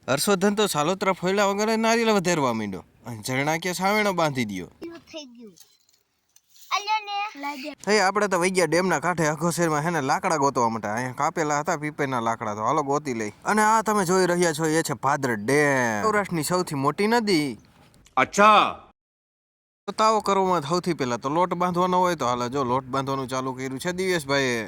હર્ષવર્ધન તો સાલોત્રા ફોયલા વગર નારિયેળ વધારવા માંડ્યો અને ઝરણા કે સાવેણો બાંધી દ્યો. હે આપણે તો વઈ ગયા ડેમના કાંઠે અઘોસેરમાં હે ને લાકડા ગોતવા માટે. અહીંયા કાપેલા હતા પીપેના લાકડા, તો હાલો ગોતી લઈ. અને આ તમે જોઈ રહ્યા છો એ છે ભાદર ડેમ, સૌરાષ્ટ્રની સૌથી મોટી નદી. અચ્છા. તાવો કરવામાં સૌથી પહેલા તો લોટ બાંધવાનો હોય, તો હાલ જો લોટ બાંધવાનું ચાલુ કર્યું છે દિવેશભાઈએ.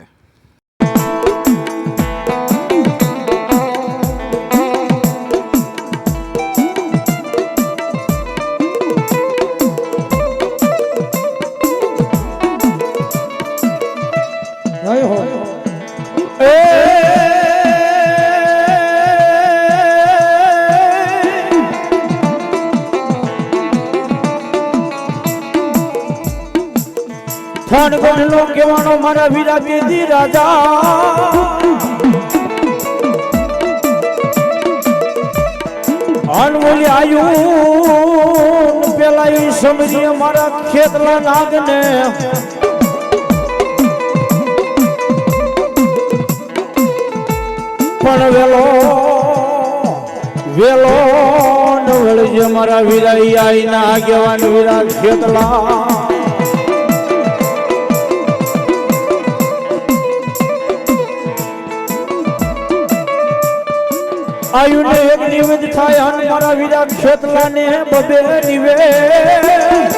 નો કેવાનો મારા વીરા બેદી રાજા અનમોલી આયુ પેલા ઈ સમજી મારા ખેતલા નાગને પણ વેલો નવળજે મારા વીરા આઈ ના આગેવાન વીરા ખેતલા આયુને એક નિવેદ થાય અને મારા વીરા ખેતલા ને બબે નિવેદ